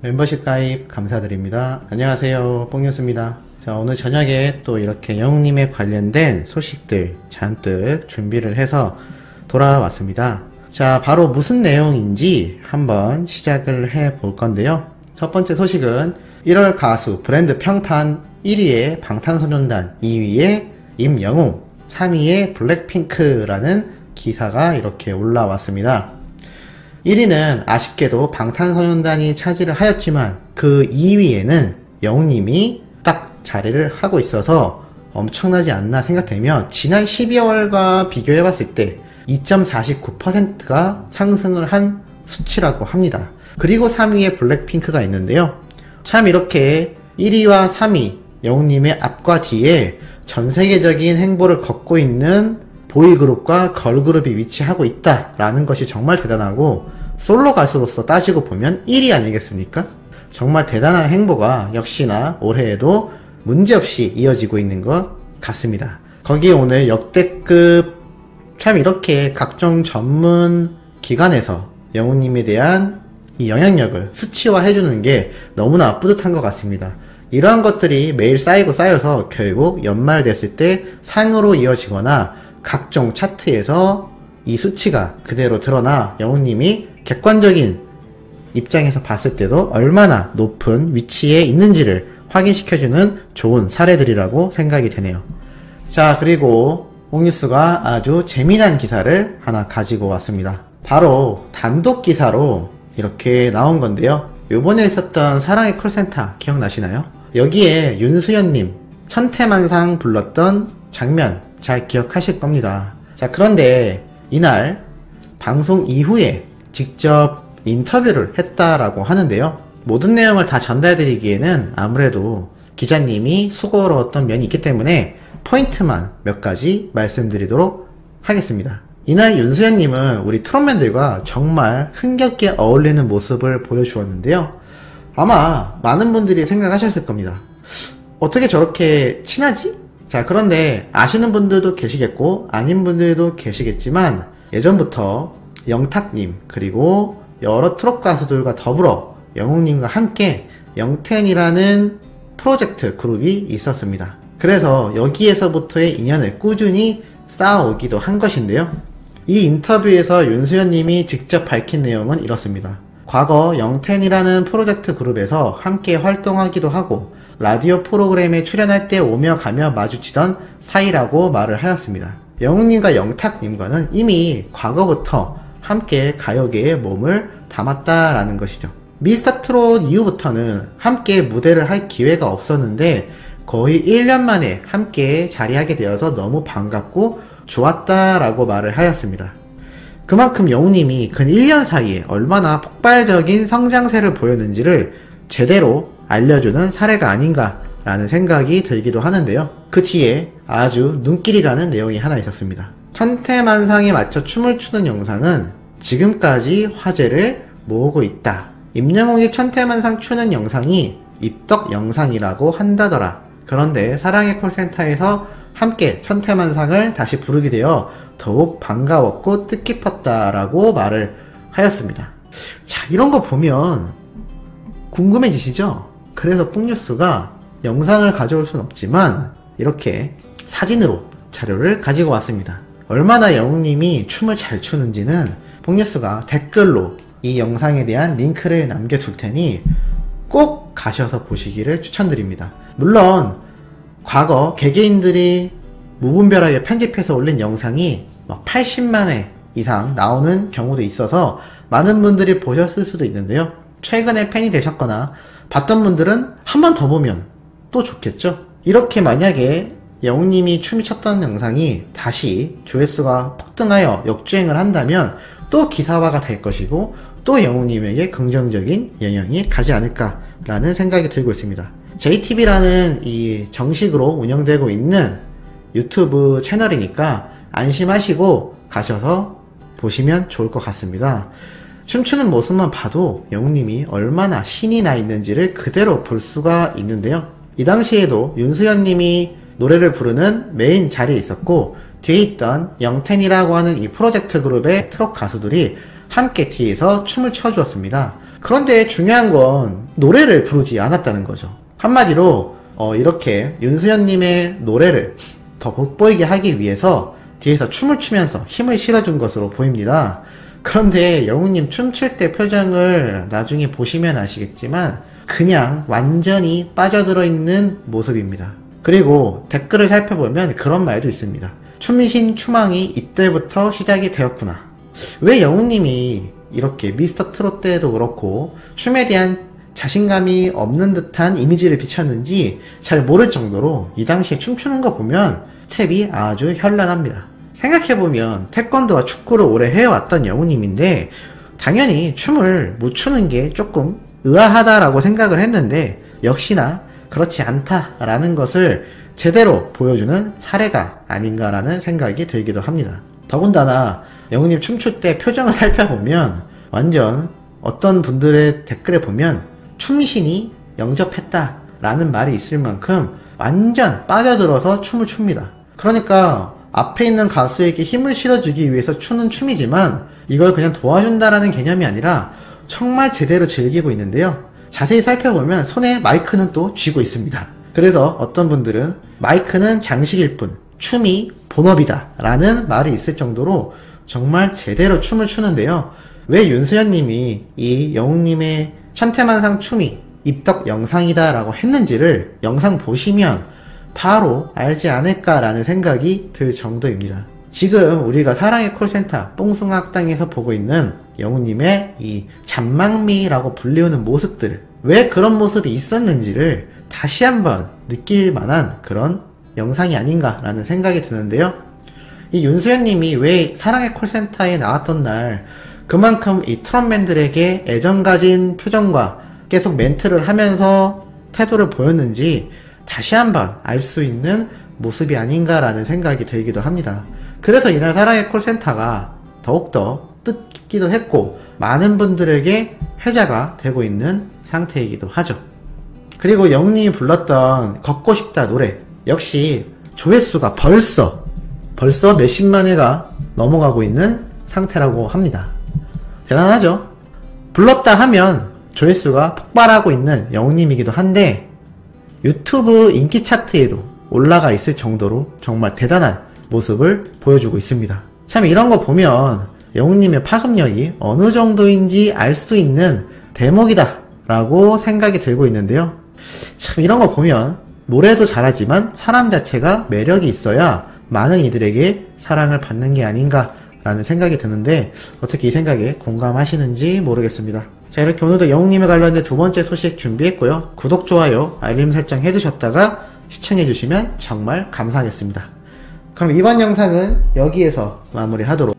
멤버십 가입 감사드립니다. 안녕하세요, 뽕뉴스입니다. 자, 오늘 저녁에 또 이렇게 영웅님에 관련된 소식들 잔뜩 준비를 해서 돌아왔습니다. 자, 바로 무슨 내용인지 한번 시작을 해볼 건데요. 첫 번째 소식은 1월 가수 브랜드 평판 1위에 방탄소년단, 2위에 임영웅, 3위에 블랙핑크라는 기사가 이렇게 올라왔습니다. 1위는 아쉽게도 방탄소년단이 차지를 하였지만 그 2위에는 영웅님이 딱 자리를 하고 있어서 엄청나지 않나 생각되며, 지난 12월과 비교해봤을 때 2.49%가 상승을 한 수치라고 합니다. 그리고 3위에 블랙핑크가 있는데요. 참 이렇게 1위와 3위 영웅님의 앞과 뒤에 전세계적인 행보를 걷고 있는 보이그룹과 걸그룹이 위치하고 있다라는 것이 정말 대단하고, 솔로 가수로서 따지고 보면 1위 아니겠습니까? 정말 대단한 행보가 역시나 올해에도 문제없이 이어지고 있는 것 같습니다. 거기에 오늘 역대급, 참 이렇게 각종 전문 기관에서 영웅님에 대한 이 영향력을 수치화해주는 게 너무나 뿌듯한 것 같습니다. 이러한 것들이 매일 쌓이고 쌓여서 결국 연말 됐을 때 상으로 이어지거나 각종 차트에서 이 수치가 그대로 드러나 영웅님이 객관적인 입장에서 봤을 때도 얼마나 높은 위치에 있는지를 확인시켜주는 좋은 사례들이라고 생각이 되네요. 자, 그리고 뽕뉴스가 아주 재미난 기사를 하나 가지고 왔습니다. 바로 단독 기사로 이렇게 나온 건데요. 요번에 있었던 사랑의 콜센터 기억나시나요? 여기에 윤수연님 천태만상 불렀던 장면 잘 기억하실 겁니다. 자, 그런데 이날 방송 이후에 직접 인터뷰를 했다라고 하는데요. 모든 내용을 다 전달드리기에는 아무래도 기자님이 수고로웠던 면이 있기 때문에 포인트만 몇 가지 말씀드리도록 하겠습니다. 이날 윤수연님은 우리 트롯맨들과 정말 흥겹게 어울리는 모습을 보여주었는데요. 아마 많은 분들이 생각하셨을 겁니다. 어떻게 저렇게 친하지? 자, 그런데 아시는 분들도 계시겠고 아닌 분들도 계시겠지만, 예전부터 영탁님 그리고 여러 트롯 가수들과 더불어 영웅님과 함께 영텐이라는 프로젝트 그룹이 있었습니다. 그래서 여기에서부터의 인연을 꾸준히 쌓아오기도 한 것인데요. 이 인터뷰에서 윤수연님이 직접 밝힌 내용은 이렇습니다. 과거 영텐이라는 프로젝트 그룹에서 함께 활동하기도 하고 라디오 프로그램에 출연할 때 오며 가며 마주치던 사이라고 말을 하였습니다. 영웅님과 영탁님과는 이미 과거부터 함께 가요계에 몸을 담았다라는 것이죠. 미스터트롯 이후부터는 함께 무대를 할 기회가 없었는데 거의 1년 만에 함께 자리하게 되어서 너무 반갑고 좋았다라고 말을 하였습니다. 그만큼 영웅님이 근 1년 사이에 얼마나 폭발적인 성장세를 보였는지를 제대로 알려주는 사례가 아닌가라는 생각이 들기도 하는데요. 그 뒤에 아주 눈길이 가는 내용이 하나 있었습니다. 천태만상에 맞춰 춤을 추는 영상은 지금까지 화제를 모으고 있다. 임영웅이 천태만상 추는 영상이 입덕 영상이라고 한다더라. 그런데 사랑의 콜센터에서 함께 천태만상을 다시 부르게 되어 더욱 반가웠고 뜻깊었다라고 말을 하였습니다. 자, 이런 거 보면 궁금해지시죠? 그래서 뽕뉴스가 영상을 가져올 순 없지만 이렇게 사진으로 자료를 가지고 왔습니다. 얼마나 영웅님이 춤을 잘 추는지는 뽕뉴스가 댓글로 이 영상에 대한 링크를 남겨둘 테니 꼭 가셔서 보시기를 추천드립니다. 물론 과거 개개인들이 무분별하게 편집해서 올린 영상이 막 80만 회 이상 나오는 경우도 있어서 많은 분들이 보셨을 수도 있는데요. 최근에 팬이 되셨거나 봤던 분들은 한 번 더 보면 또 좋겠죠. 이렇게 만약에 영웅님이 춤이 췄던 영상이 다시 조회수가 폭등하여 역주행을 한다면 또 기사화가 될 것이고 또 영웅님에게 긍정적인 영향이 가지 않을까라는 생각이 들고 있습니다. JTB라는 이 정식으로 운영되고 있는 유튜브 채널이니까 안심하시고 가셔서 보시면 좋을 것 같습니다. 춤추는 모습만 봐도 영웅님이 얼마나 신이 나 있는지를 그대로 볼 수가 있는데요. 이 당시에도 윤수연님이 노래를 부르는 메인 자리에 있었고 뒤에 있던 영텐이라고 하는 이 프로젝트 그룹의 트롯 가수들이 함께 뒤에서 춤을 춰주었습니다. 그런데 중요한 건 노래를 부르지 않았다는 거죠. 한마디로 이렇게 윤수연님의 노래를 더 돋보이게 하기 위해서 뒤에서 춤을 추면서 힘을 실어준 것으로 보입니다. 그런데 영웅님 춤출 때 표정을 나중에 보시면 아시겠지만 그냥 완전히 빠져들어 있는 모습입니다. 그리고 댓글을 살펴보면 그런 말도 있습니다. 춤신 추망이 이때부터 시작이 되었구나. 왜 영웅님이 이렇게 미스터 트롯 때도 그렇고 춤에 대한 자신감이 없는 듯한 이미지를 비쳤는지 잘 모를 정도로 이 당시에 춤추는 거 보면 스텝이 아주 현란합니다. 생각해보면 태권도와 축구를 오래 해왔던 영웅님인데 당연히 춤을 못 추는 게 조금 의아하다라고 생각을 했는데 역시나 그렇지 않다라는 것을 제대로 보여주는 사례가 아닌가라는 생각이 들기도 합니다. 더군다나 영웅님 춤출 때 표정을 살펴보면 완전 어떤 분들의 댓글에 보면 춤신이 영접했다 라는 말이 있을 만큼 완전 빠져들어서 춤을 춥니다. 그러니까 앞에 있는 가수에게 힘을 실어주기 위해서 추는 춤이지만 이걸 그냥 도와준다라는 개념이 아니라 정말 제대로 즐기고 있는데요. 자세히 살펴보면 손에 마이크는 또 쥐고 있습니다. 그래서 어떤 분들은 마이크는 장식일 뿐 춤이 본업이다 라는 말이 있을 정도로 정말 제대로 춤을 추는데요. 왜 윤수연님이 이 영웅님의 천태만상 춤이 입덕 영상이다 라고 했는지를 영상 보시면 바로 알지 않을까라는 생각이 들 정도입니다. 지금 우리가 사랑의 콜센터 뽕숭아학당에서 보고 있는 영웅님의 이 잔망미라고 불리우는 모습들, 왜 그런 모습이 있었는지를 다시 한번 느낄 만한 그런 영상이 아닌가라는 생각이 드는데요. 이 윤수연님이 왜 사랑의 콜센터에 나왔던 날 그만큼 이 트롯맨들에게 애정 가진 표정과 계속 멘트를 하면서 태도를 보였는지 다시 한번 알 수 있는 모습이 아닌가라는 생각이 들기도 합니다. 그래서 이날 사랑의 콜센터가 더욱더 뜻깊기도 했고 많은 분들에게 회자가 되고 있는 상태이기도 하죠. 그리고 영웅님이 불렀던 걷고 싶다 노래 역시 조회수가 벌써 몇십만 회가 넘어가고 있는 상태라고 합니다. 대단하죠? 불렀다 하면 조회수가 폭발하고 있는 영웅님이기도 한데 유튜브 인기 차트에도 올라가 있을 정도로 정말 대단한 모습을 보여주고 있습니다. 참 이런 거 보면 영웅님의 파급력이 어느 정도인지 알 수 있는 대목이다 라고 생각이 들고 있는데요. 참 이런 거 보면 노래도 잘하지만 사람 자체가 매력이 있어야 많은 이들에게 사랑을 받는 게 아닌가 라는 생각이 드는데 어떻게 이 생각에 공감하시는지 모르겠습니다. 자, 이렇게 오늘도 영웅님에 관련된 두 번째 소식 준비했고요. 구독, 좋아요, 알림 설정 해두셨다가 시청해주시면 정말 감사하겠습니다. 그럼 이번 영상은 여기에서 마무리하도록